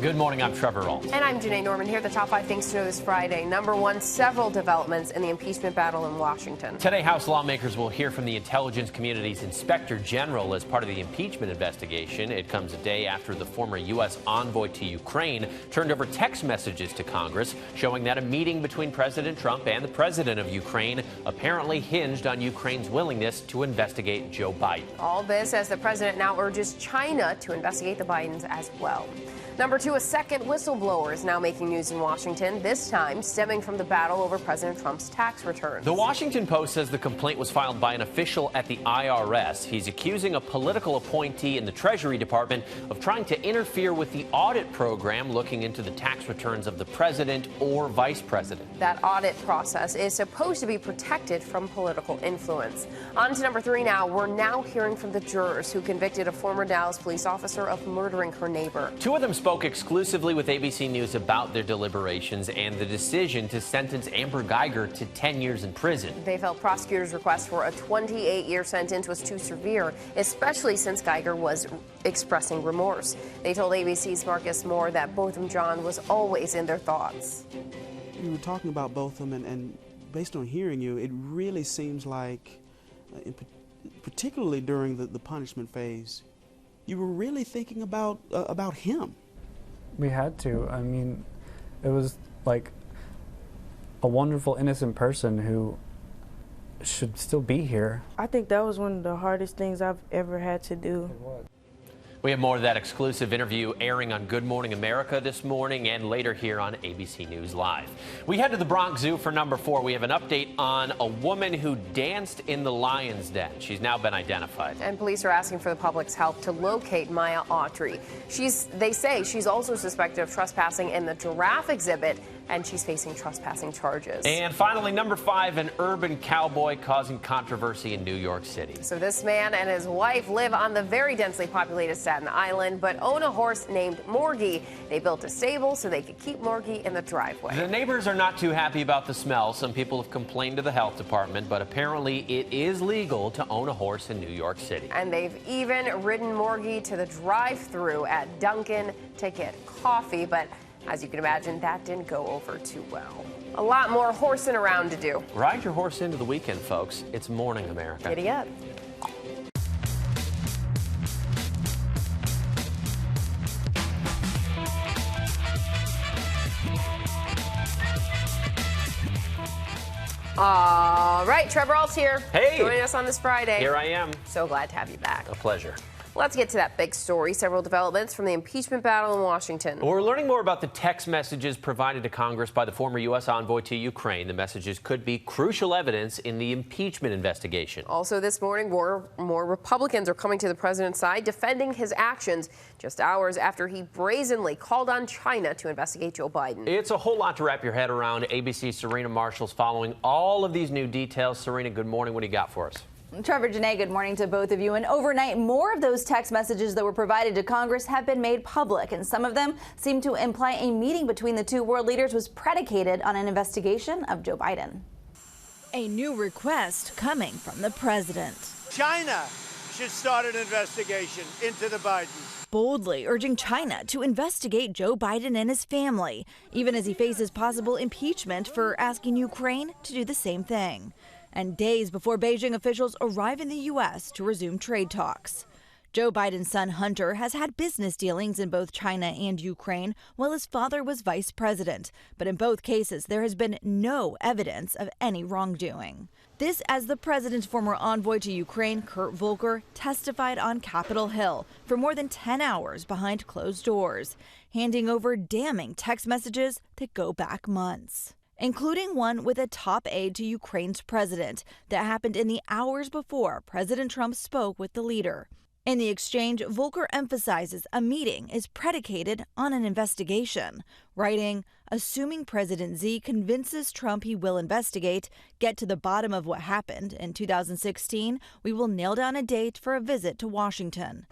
Good morning, I'm Trevor Ault. And I'm Janae Norman. Here are the top 5 things to know this Friday. Number 1, several developments in the impeachment battle in Washington. Today, House lawmakers will hear from the intelligence community's inspector general as part of the impeachment investigation. It comes a day after the former U.S. envoy to Ukraine turned over text messages to Congress showing that a meeting between President Trump and the president of Ukraine apparently hinged on Ukraine's willingness to investigate Joe Biden. All this as the president now urges China to investigate the Bidens as well. Number 2, a second whistleblower is now making news in Washington, this time stemming from the battle over President Trump's tax returns. The Washington Post says the complaint was filed by an official at the IRS. He's accusing a political appointee in the Treasury Department of trying to interfere with the audit program looking into the tax returns of the president or vice president. That audit process is supposed to be protected from political influence. On to number 3 now. We're now hearing from the jurors who convicted a former Dallas police officer of murdering her neighbor. 2 of them spoke exclusively with ABC News about their deliberations and the decision to sentence Amber Geiger to 10 years in prison. They felt prosecutors' request for a 28-year sentence was too severe, especially since Geiger was expressing remorse. They told ABC's Marcus Moore that Botham Jean was always in their thoughts. You were talking about Botham, and based on hearing you, it really seems like, particularly during the punishment phase, you were really thinking about him. We had to. I mean, it was like a wonderful, innocent person who should still be here. I think that was one of the hardest things I've ever had to do. We have more of that exclusive interview airing on Good Morning America this morning and later here on ABC News Live. We head to the Bronx Zoo for number 4. We have an update on a woman who danced in the lion's den. She's now been identified. And police are asking for the public's help to locate Maya Autry. They say she's also suspected of trespassing in the giraffe exhibit, and she's facing trespassing charges. And finally, number 5, an urban cowboy causing controversy in New York City. So this man and his wife live on the very densely populated Staten Island, but own a horse named Morgie. They built a stable so they could keep Morgie in the driveway. The neighbors are not too happy about the smell. Some people have complained to the health department, but apparently it is legal to own a horse in New York City. And they've even ridden Morgie to the drive-thru at Dunkin' to get coffee, but as you can imagine, that didn't go over too well. A lot more horsing around to do. Ride your horse into the weekend, folks. It's Morning America. Giddy up. All right, Trevor Ault here. Hey. Joining us on this Friday. Here I am. So glad to have you back. A pleasure. Let's get to that big story. Several developments from the impeachment battle in Washington. We're learning more about the text messages provided to Congress by the former U.S. envoy to Ukraine. The messages could be crucial evidence in the impeachment investigation. Also this morning, more Republicans are coming to the president's side, defending his actions just hours after he brazenly called on China to investigate Joe Biden. It's a whole lot to wrap your head around. ABC's Serena Marshall's following all of these new details. Serena, good morning. What do you got for us? Trevor, Janae, good morning to both of you. And overnight, more of those text messages that were provided to Congress have been made public, and some of them seem to imply a meeting between the two world leaders was predicated on an investigation of Joe Biden. A new request coming from the president. China should start an investigation into the Bidens. Boldly urging China to investigate Joe Biden and his family, even as he faces possible impeachment for asking Ukraine to do the same thing. And days before Beijing officials arrive in the U.S. to resume trade talks. Joe Biden's son Hunter has had business dealings in both China and Ukraine while his father was vice president. But in both cases, there has been no evidence of any wrongdoing. This as the president's former envoy to Ukraine, Kurt Volker, testified on Capitol Hill for more than 10 hours behind closed doors, handing over damning text messages that go back months, including one with a top aide to Ukraine's president that happened in the hours before President Trump spoke with the leader. In the exchange, Volker emphasizes a meeting is predicated on an investigation, writing, "Assuming President Xi convinces Trump he will investigate, get to the bottom of what happened in 2016, we will nail down a date for a visit to Washington."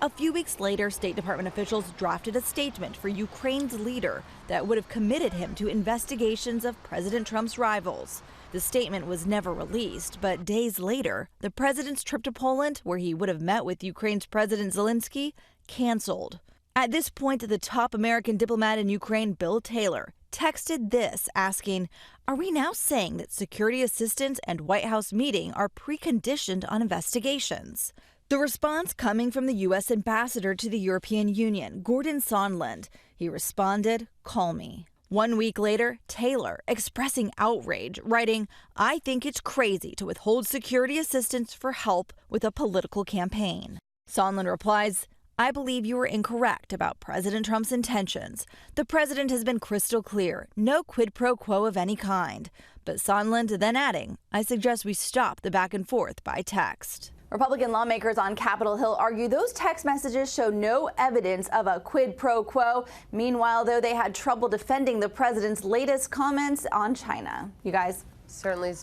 A few weeks later, State Department officials drafted a statement for Ukraine's leader that would have committed him to investigations of President Trump's rivals. The statement was never released, but days later, the president's trip to Poland, where he would have met with Ukraine's President Zelensky, canceled. At this point, the top American diplomat in Ukraine, Bill Taylor, texted this asking, "Are we now saying that security assistance and White House meeting are preconditioned on investigations?" The response coming from the U.S. ambassador to the European Union, Gordon Sondland. He responded, "Call me." 1 week later, Taylor expressing outrage, writing, "I think it's crazy to withhold security assistance for help with a political campaign." Sondland replies, "I believe you are incorrect about President Trump's intentions. The president has been crystal clear, no quid pro quo of any kind." But Sondland then adding, "I suggest we stop the back and forth by text." Republican lawmakers on Capitol Hill argue those text messages show no evidence of a quid pro quo. Meanwhile, though, they had trouble defending the president's latest comments on China. You guys? Certainly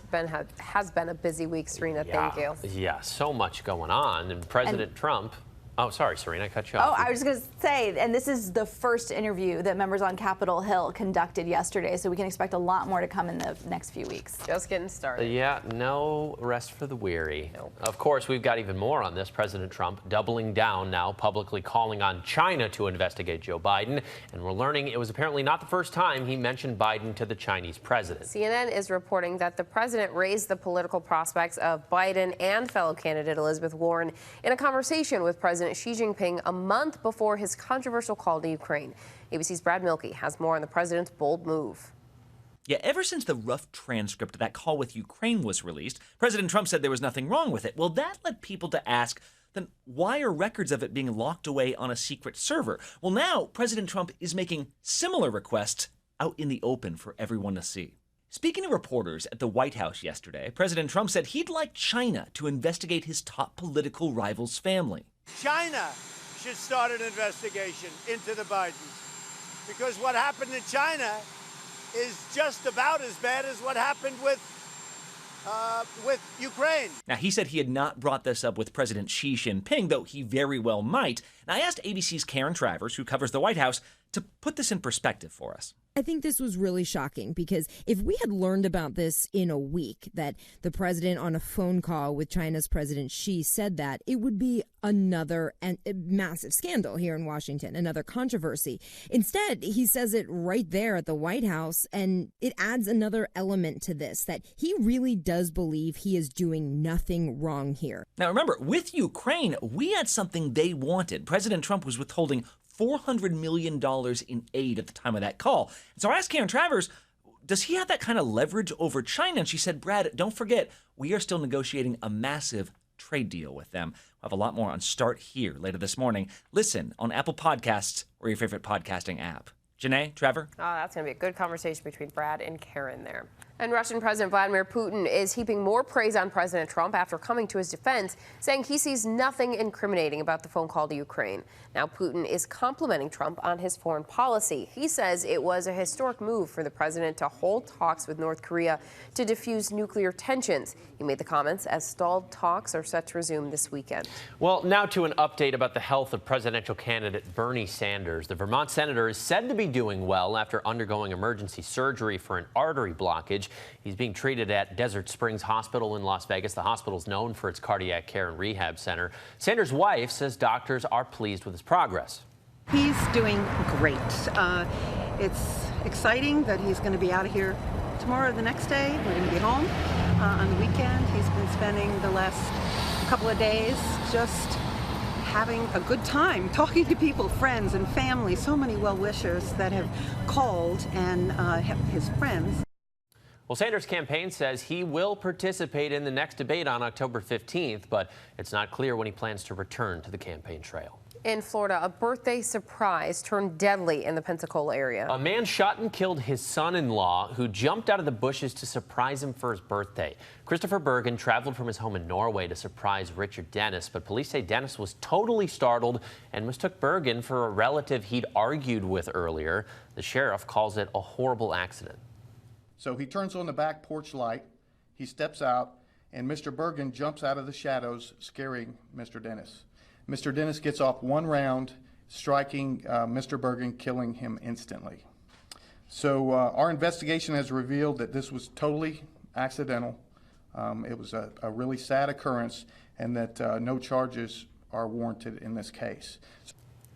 has been a busy week, Serena. Thank you. Yeah, so much going on. And President Trump... Oh, sorry, Serena, I cut you off. Oh, I was going to say, and this is the first interview that members on Capitol Hill conducted yesterday, so we can expect a lot more to come in the next few weeks. Just getting started. Yeah, no rest for the weary. Nope. Of course, we've got even more on this. President Trump doubling down now, publicly calling on China to investigate Joe Biden. And we're learning it was apparently not the first time he mentioned Biden to the Chinese president. CNN is reporting that the president raised the political prospects of Biden and fellow candidate Elizabeth Warren in a conversation with President Xi Jinping a month before his controversial call to Ukraine. ABC's Brad Milkey has more on the president's bold move. Yeah, ever since the rough transcript of that call with Ukraine was released, President Trump said there was nothing wrong with it. Well, that led people to ask, then why are records of it being locked away on a secret server? Well, now President Trump is making similar requests out in the open for everyone to see. Speaking to reporters at the White House yesterday, President Trump said he'd like China to investigate his top political rival's family. China should start an investigation into the Bidens, because what happened in China is just about as bad as what happened with Ukraine. Now, he said he had not brought this up with President Xi Jinping, though he very well might. And I asked ABC's Karen Travers, who covers the White House, to put this in perspective for us. I think this was really shocking because if we had learned about this in a week, that the president on a phone call with China's President Xi said that, it would be another massive scandal here in Washington, another controversy. Instead, he says it right there at the White House, and it adds another element to this, that he really does believe he is doing nothing wrong here. Now, remember, with Ukraine, we had something they wanted. President Trump was withholding $400 million in aid at the time of that call. And so I asked Karen Travers, does he have that kind of leverage over China? And she said, Brad, don't forget, we are still negotiating a massive trade deal with them. We'll have a lot more on Start Here later this morning. Listen on Apple Podcasts or your favorite podcasting app. Janae, Trevor? Oh, that's going to be a good conversation between Brad and Karen there. And Russian President Vladimir Putin is heaping more praise on President Trump after coming to his defense, saying he sees nothing incriminating about the phone call to Ukraine. Now Putin is complimenting Trump on his foreign policy. He says it was a historic move for the president to hold talks with North Korea to defuse nuclear tensions. He made the comments as stalled talks are set to resume this weekend. Well, now to an update about the health of presidential candidate Bernie Sanders. The Vermont senator is said to be doing well after undergoing emergency surgery for an artery blockage. He's being treated at Desert Springs Hospital in Las Vegas. The hospital is known for its cardiac care and rehab center. Sanders' wife says doctors are pleased with his progress. He's doing great. It's exciting that he's going to be out of here tomorrow or the next day. We're going to be home on the weekend. He's been spending the last couple of days just having a good time, talking to people, friends and family, so many well-wishers that have called, and his friends. Well, Sanders' campaign says he will participate in the next debate on October 15th, but it's not clear when he plans to return to the campaign trail. In Florida, a birthday surprise turned deadly in the Pensacola area. A man shot and killed his son-in-law, who jumped out of the bushes to surprise him for his birthday. Christopher Bergen traveled from his home in Norway to surprise Richard Dennis, but police say Dennis was totally startled and mistook Bergen for a relative he'd argued with earlier. The sheriff calls it a horrible accident. So he turns on the back porch light, he steps out, and Mr. Bergen jumps out of the shadows, scaring Mr. Dennis. Mr. Dennis gets off one round, striking Mr. Bergen, killing him instantly. So our investigation has revealed that this was totally accidental. It was a really sad occurrence, and that no charges are warranted in this case.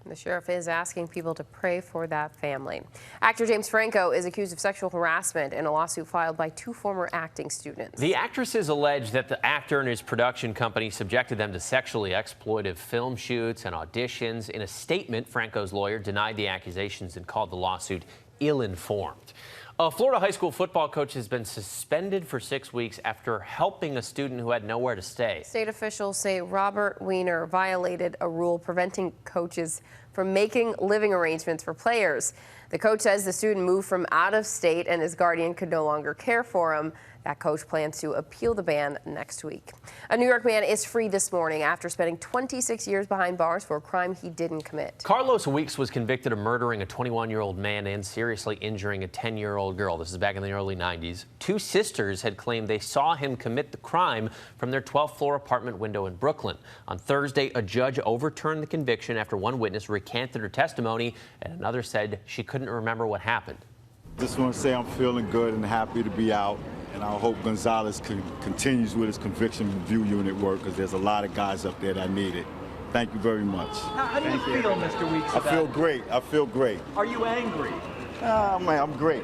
The sheriff is asking people to pray for that family. Actor James Franco is accused of sexual harassment in a lawsuit filed by 2 former acting students. The actresses allege that the actor and his production company subjected them to sexually exploitive film shoots and auditions. In a statement, Franco's lawyer denied the accusations and called the lawsuit ill-informed. A Florida high school football coach has been suspended for 6 weeks after helping a student who had nowhere to stay. State officials say Robert Weiner violated a rule preventing coaches from making living arrangements for players. The coach says the student moved from out of state and his guardian could no longer care for him. That coach plans to appeal the ban next week. A New York man is free this morning after spending 26 years behind bars for a crime he didn't commit. Carlos Weeks was convicted of murdering a 21-year-old man and seriously injuring a 10-year-old girl. This is back in the early 90s. 2 sisters had claimed they saw him commit the crime from their 12th floor apartment window in Brooklyn. On Thursday, a judge overturned the conviction after one witness recanted her testimony and another said she couldn't remember what happened. Just want to say I'm feeling good and happy to be out. And I hope Gonzalez continues with his conviction review unit work, because there's a lot of guys up there that need it. Thank you very much. How do you feel, Mr. Weeks? I feel great. I feel great. Are you angry? Man, I'm great.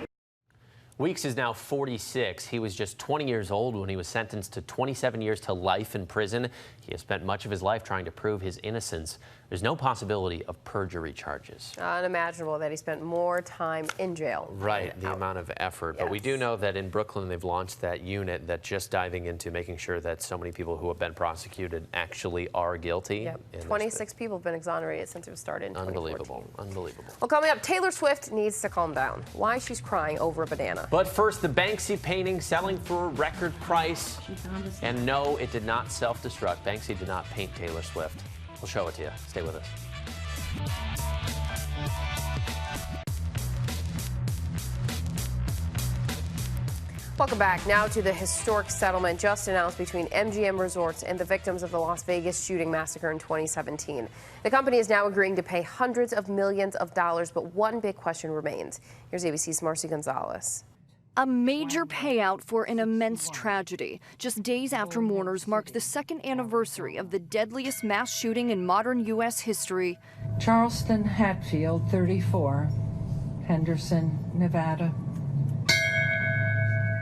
Weeks is now 46. He was just 20 years old when he was sentenced to 27 years to life in prison. He has spent much of his life trying to prove his innocence. There's no possibility of perjury charges. Unimaginable that he spent more time in jail. Right, the amount of effort. Yes. But we do know that in Brooklyn they've launched that unit that's just diving into making sure that so many people who have been prosecuted actually are guilty. Yep. 26 people have been exonerated since it was started in Unbelievable. Unbelievable. Well, coming up, Taylor Swift needs to calm down. Why she's crying over a banana. But first, the Banksy painting selling for a record price. And no, it did not self-destruct. Banksy did not paint Taylor Swift. We'll show it to you. Stay with us. Welcome back. Now to the historic settlement just announced between MGM Resorts and the victims of the Las Vegas shooting massacre in 2017. The company is now agreeing to pay hundreds of millions of dollars, but one big question remains. Here's ABC's Marcy Gonzalez. A major payout for an immense tragedy, just days after mourners marked the 2nd anniversary of the deadliest mass shooting in modern U.S. history. Charleston Hatfield, 34, Henderson, Nevada.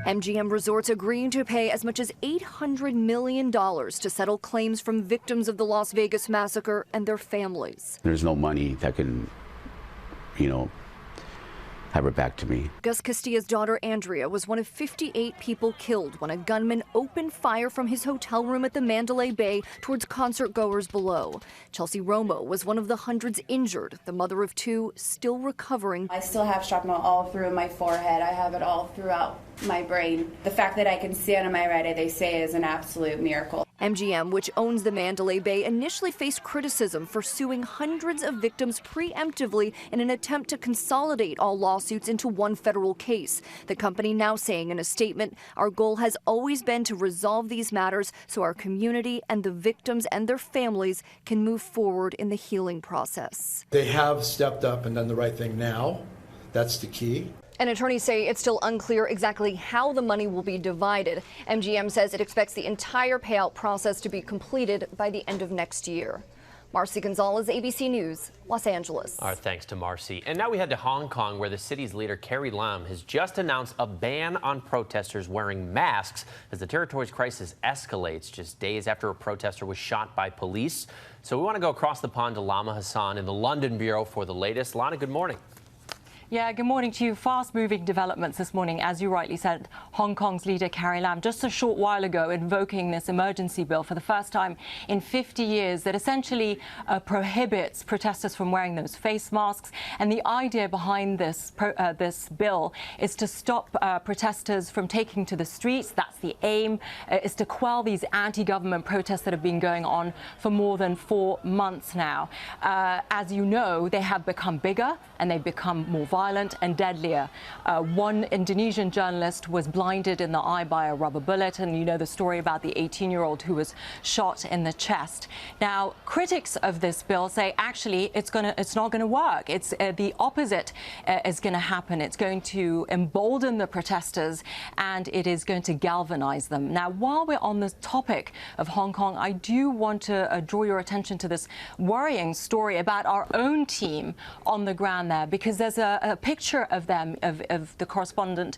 MGM Resorts agreeing to pay as much as $800 million to settle claims from victims of the Las Vegas massacre and their families. There's no money that can, have her back to me. Gus Castilla's daughter Andrea was one of 58 people killed when a gunman opened fire from his hotel room at the Mandalay Bay towards concert goers below. Chelsea Romo was one of the hundreds injured, the mother of 2 still recovering. I still have shrapnel all through my forehead. I have it all throughout my brain. The fact that I can stand on my right eye, they say, is an absolute miracle. MGM, which owns the Mandalay Bay, initially faced criticism for suing hundreds of victims preemptively in an attempt to consolidate all lawsuits into one federal case. The company now saying in a statement, "Our goal has always been to resolve these matters so our community and the victims and their families can move forward in the healing process." They have stepped up and done the right thing now. That's the key. And attorneys say it's still unclear exactly how the money will be divided. MGM says it expects the entire payout process to be completed by the end of next year. Marcy Gonzalez, ABC News, Los Angeles. Our thanks to Marcy. And now we head to Hong Kong, where the city's leader, Carrie Lam, has just announced a ban on protesters wearing masks as the territory's crisis escalates just days after a protester was shot by police. So we want to go across the pond to Lama Hassan in the London Bureau for the latest. Lana, good morning. Yeah, good morning to you. Fast-moving developments this morning. As you rightly said, Hong Kong's leader Carrie Lam just a short while ago invoking this emergency bill for the first time in 50 years that essentially prohibits protesters from wearing those face masks. And the idea behind this bill is to stop protesters from taking to the streets. That's the aim, is to quell these anti-government protests that have been going on for more than 4 months now. As you know, they have become bigger and they've become more violent and deadlier. One Indonesian journalist was blinded in the eye by a rubber bullet, and you know the story about the 18-year-old who was shot in the chest. Now, critics of this bill say actually it's not going to work. It's the opposite is going to happen. It's going to embolden the protesters, and it is going to galvanize them. Now, while we're on the topic of Hong Kong, I do want to draw your attention to this worrying story about our own team on the ground there, because there's a picture of them, of the correspondent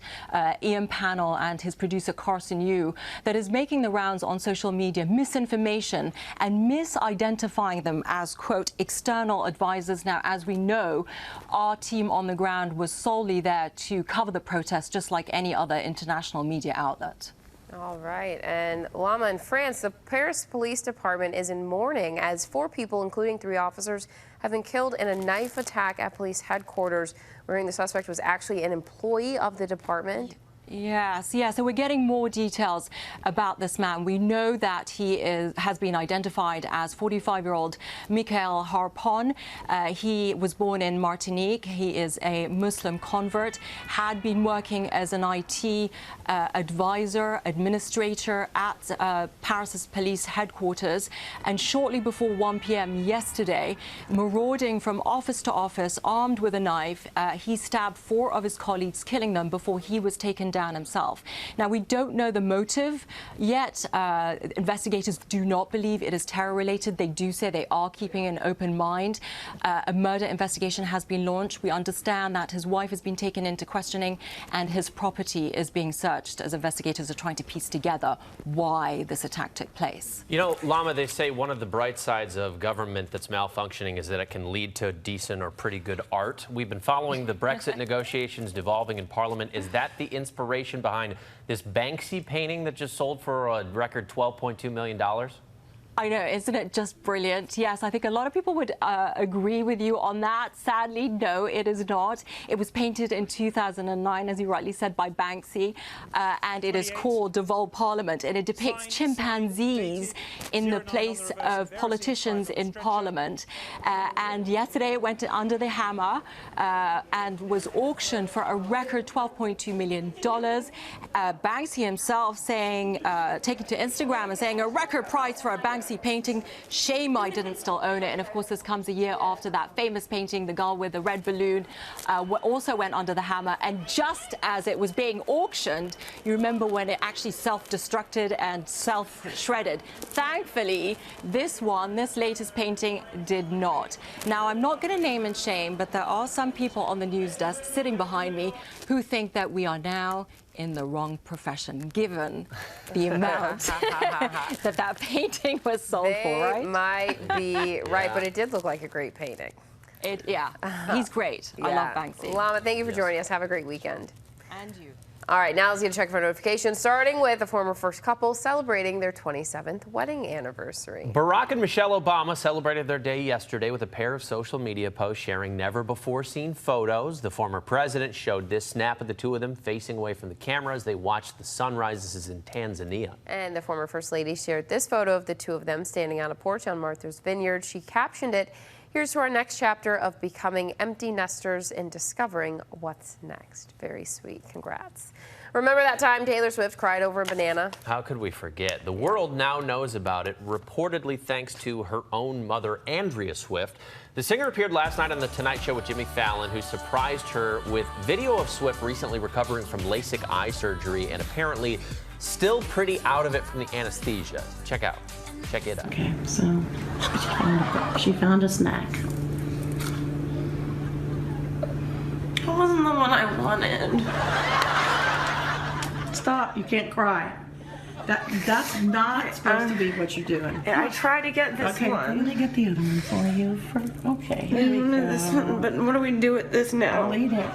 Ian Pannell and his producer Carson Yu, that is making the rounds on social media, misinformation and misidentifying them as, quote, external advisors. Now, as we know, our team on the ground was solely there to cover the protest, just like any other international media outlet. All right. And Lama, in France, the Paris Police Department is in mourning as 4 people, including 3 officers, have been killed in a knife attack at police headquarters, wherein the suspect was actually an employee of the department. Yes, yeah. So we're getting more details about this man. We know that he has been identified as 45-year-old Michael Harpon. He was born in Martinique. He is a Muslim convert, had been working as an IT advisor, administrator at Paris's police headquarters. And shortly before 1 p.m. yesterday, marauding from office to office, armed with a knife, he stabbed 4 of his colleagues, killing them before he was taken down himself. Now, we don't know the motive yet. Investigators do not believe it is terror-related. They do say they are keeping an open mind. A murder investigation has been launched. We understand that his wife has been taken into questioning and his property is being searched as investigators are trying to piece together why this attack took place. You know, Lama, they say one of the bright sides of government that's malfunctioning is that it can lead to decent or pretty good art. We've been following the Brexit negotiations devolving in Parliament. Is that the inspiration behind this Banksy painting that just sold for a record $12.2 million? I know, isn't it just brilliant? Yes, I think a lot of people would agree with you on that. Sadly, no, it is not. It was painted in 2009, as you rightly said, by Banksy, and it is called Devolve Parliament, and it depicts chimpanzees in the place of politicians in Parliament. And yesterday it went under the hammer and was auctioned for a record $12.2 million. Banksy himself saying, taking to Instagram and saying a record price for a Banksy painting. Shame I didn't still own it. And of course, this comes a year after that famous painting, the girl with the red balloon, also went under the hammer. And just as it was being auctioned, you remember when it actually self-destructed and self-shredded. Thankfully, this latest painting did not. Now, I'm not going to name and shame, but there are some people on the news desk sitting behind me who think that we are now in the wrong profession, given the amount that painting was sold for, right? They might be right, but it did look like a great painting. Yeah, he's great. I love Banksy. Lama, thank you for joining us. Have a great weekend. And you. All right, now let's get a check for notifications, starting with a former first couple celebrating their 27th wedding anniversary. Barack and Michelle Obama celebrated their day yesterday with a pair of social media posts sharing never-before-seen photos. The former president showed this snap of the 2 of them facing away from the camera as they watched the sunrises in Tanzania. And the former First Lady shared this photo of the 2 of them standing on a porch on Martha's Vineyard. She captioned it, "Here's to our next chapter of becoming empty nesters and discovering what's next." Very sweet. Congrats. Remember that time Taylor Swift cried over a banana? How could we forget? The world now knows about it, reportedly thanks to her own mother, Andrea Swift. The singer appeared last night on The Tonight Show with Jimmy Fallon, who surprised her with video of Swift recently recovering from LASIK eye surgery and apparently still pretty out of it from the anesthesia. Check it out. Okay, so she found a snack. It wasn't the one I wanted. Stop, you can't cry. That's not supposed to be what you're doing. I try to get this one. I'm gonna get the other one for you. Okay, here we go. This one, but what do we do with this now? I'll eat it.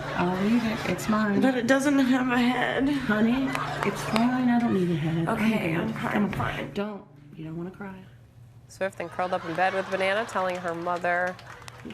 It's mine. But it doesn't have a head. Honey, it's fine. I don't need a head. Okay, I'm fine. You don't want to cry. Swift then curled up in bed with a banana, telling her mother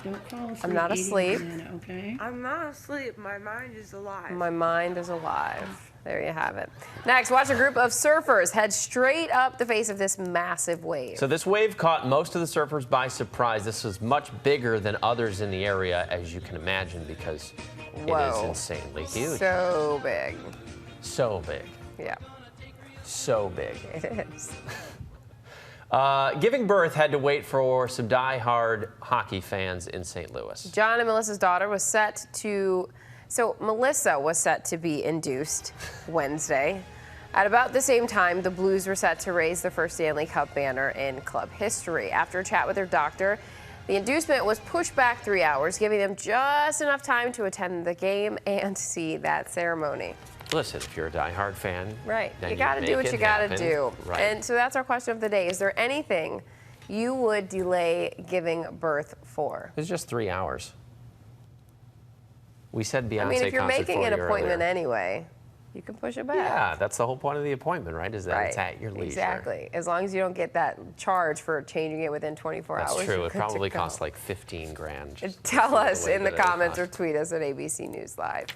Don't fall asleep. I'm not eating asleep. a banana, okay? I'm not asleep. My mind is alive. My mind is alive. There you have it. Next, watch a group of surfers head straight up the face of this massive wave. So this wave caught most of the surfers by surprise. This was much bigger than others in the area, as you can imagine, because it is insanely huge. So big. So big. Yeah. So big. It is. Giving birth had to wait for some die-hard hockey fans in St. Louis. John and Melissa's daughter was set to, Melissa was set to be induced Wednesday. At about the same time, the Blues were set to raise the first Stanley Cup banner in club history. After a chat with their doctor, the inducement was pushed back 3 hours, giving them just enough time to attend the game and see that ceremony. Listen, if you're a die-hard fan, right, then you got to do what you got to do. Right. And so that's our question of the day. Is there anything you would delay giving birth for? It's just 3 hours. We said Beyonce. I mean, if you're making an appointment earlier. anyway, you can push it back. Yeah, that's the whole point of the appointment, right? Is that it's at your leisure. Exactly. As long as you don't get that charge for changing it within 24 hours. That's true. you're It good to probably go. costs like 15 grand. Tell us way in the that it comments or costs. tweet us at ABC News Live.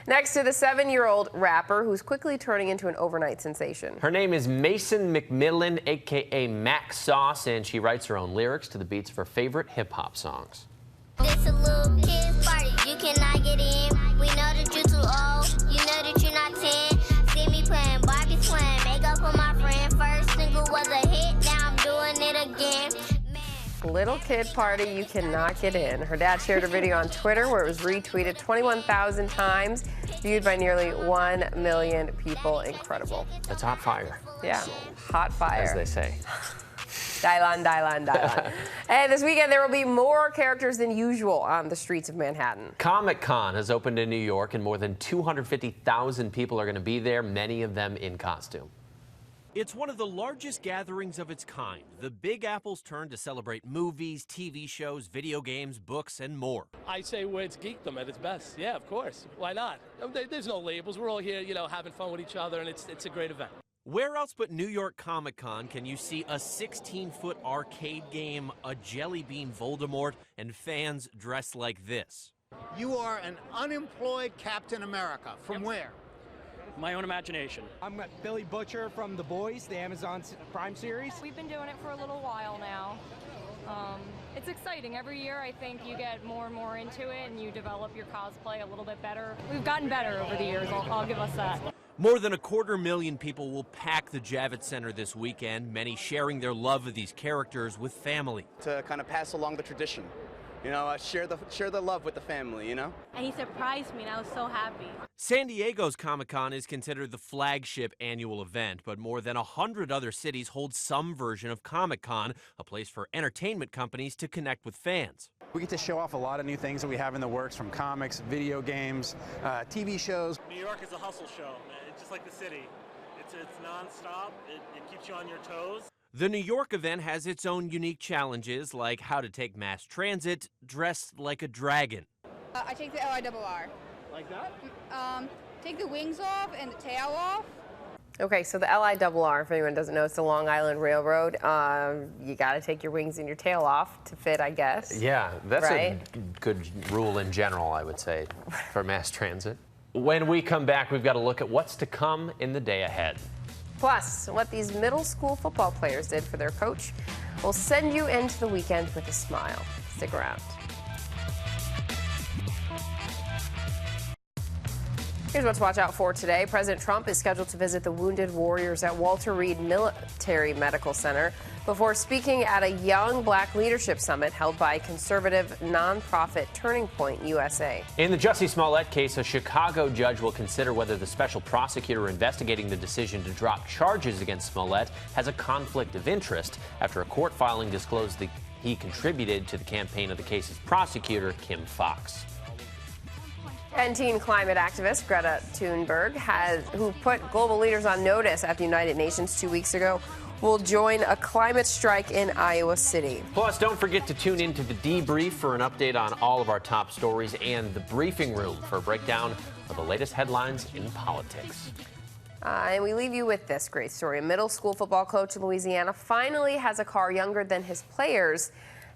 Next to the 7-year-old rapper who's quickly turning into an overnight sensation. Her name is Mason McMillan, a.k.a. Mac Sauce, and she writes her own lyrics to the beats of her favorite hip-hop songs. It's a little kids party, you cannot get in. We know that you're too old, you know that you're not 10. See me playing Barbie swing, make up for my friend. First single was a hit, now I'm doing it again. Little kid party, you cannot get in. Her dad shared a video on Twitter where it was retweeted 21,000 times, viewed by nearly 1 million people. Incredible. That's hot fire. Yeah, hot fire. As they say. Dylan, Dylan, Dylan. And this weekend, there will be more characters than usual on the streets of Manhattan. Comic-Con has opened in New York, and more than 250,000 people are going to be there, many of them in costume. It's one of the largest gatherings of its kind. The Big Apple's turn to celebrate movies, TV shows, video games, books, and more. I say where it's geekdom at its best. Yeah, of course. Why not? There's no labels. We're all here, having fun with each other, and it's a great event. Where else but New York Comic Con can you see a 16-foot arcade game, a jelly bean Voldemort, and fans dressed like this? You are an unemployed Captain America. From where? My own imagination. I'm Billy Butcher from The Boys, the Amazon Prime series. We've been doing it for a little while now. It's exciting. Every year I think you get more and more into it and you develop your cosplay a little bit better. We've gotten better over the years, I'll give us that. More than 250,000 people will pack the Javits Center this weekend, many sharing their love of these characters with family. To kind of pass along the tradition, share the love with the family, And he surprised me and I was so happy. San Diego's Comic-Con is considered the flagship annual event, but more than 100 other cities hold some version of Comic-Con, a place for entertainment companies to connect with fans. We get to show off a lot of new things that we have in the works, from comics, video games, TV shows. New York is a hustle show, man. It's just like the city. It's nonstop. It keeps you on your toes. The New York event has its own unique challenges, like how to take mass transit dressed like a dragon. I take the LIRR. Like that? Take the wings off and the tail off. Okay, so the LIRR, if anyone doesn't know, it's the Long Island Railroad. You got to take your wings and your tail off to fit, I guess. Yeah, that's right? a good rule in general, I would say, for mass transit. When we come back, we've got to look at what's to come in the day ahead. Plus, what these middle school football players did for their coach will send you into the weekend with a smile. Stick around. Here's what to watch out for today. President Trump is scheduled to visit the wounded warriors at Walter Reed Military Medical Center before speaking at a Young Black Leadership Summit held by conservative nonprofit Turning Point USA. In the Jussie Smollett case, a Chicago judge will consider whether the special prosecutor investigating the decision to drop charges against Smollett has a conflict of interest after a court filing disclosed that he contributed to the campaign of the case's prosecutor, Kim Foxx. And teen climate activist Greta Thunberg, who put global leaders on notice at the United Nations 2 weeks ago, will join a climate strike in Iowa City. Plus, don't forget to tune into the debrief for an update on all of our top stories, and the briefing room for a breakdown of the latest headlines in politics. And we leave you with this great story. A middle school football coach in Louisiana finally has a car younger than his players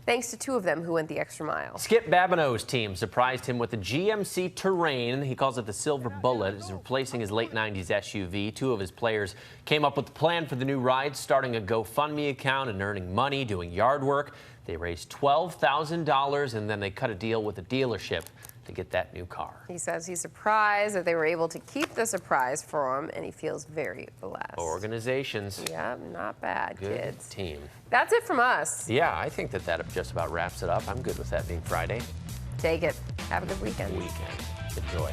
thanks to 2 of them who went the extra mile. Skip Babineau's team surprised him with the GMC Terrain. He calls it the Silver Bullet. It's replacing his late 90s SUV. 2 of his players came up with the plan for the new ride, starting a GoFundMe account and earning money doing yard work. They raised $12,000 and then they cut a deal with a dealership to get that new car. He says he's surprised that they were able to keep the surprise for him, and he feels very blessed. Organizations. Yep, not bad, Good kids. team. That's it from us. Yeah, I think that just about wraps it up. I'm good with that being Friday. Take it. Have a good weekend. Enjoy.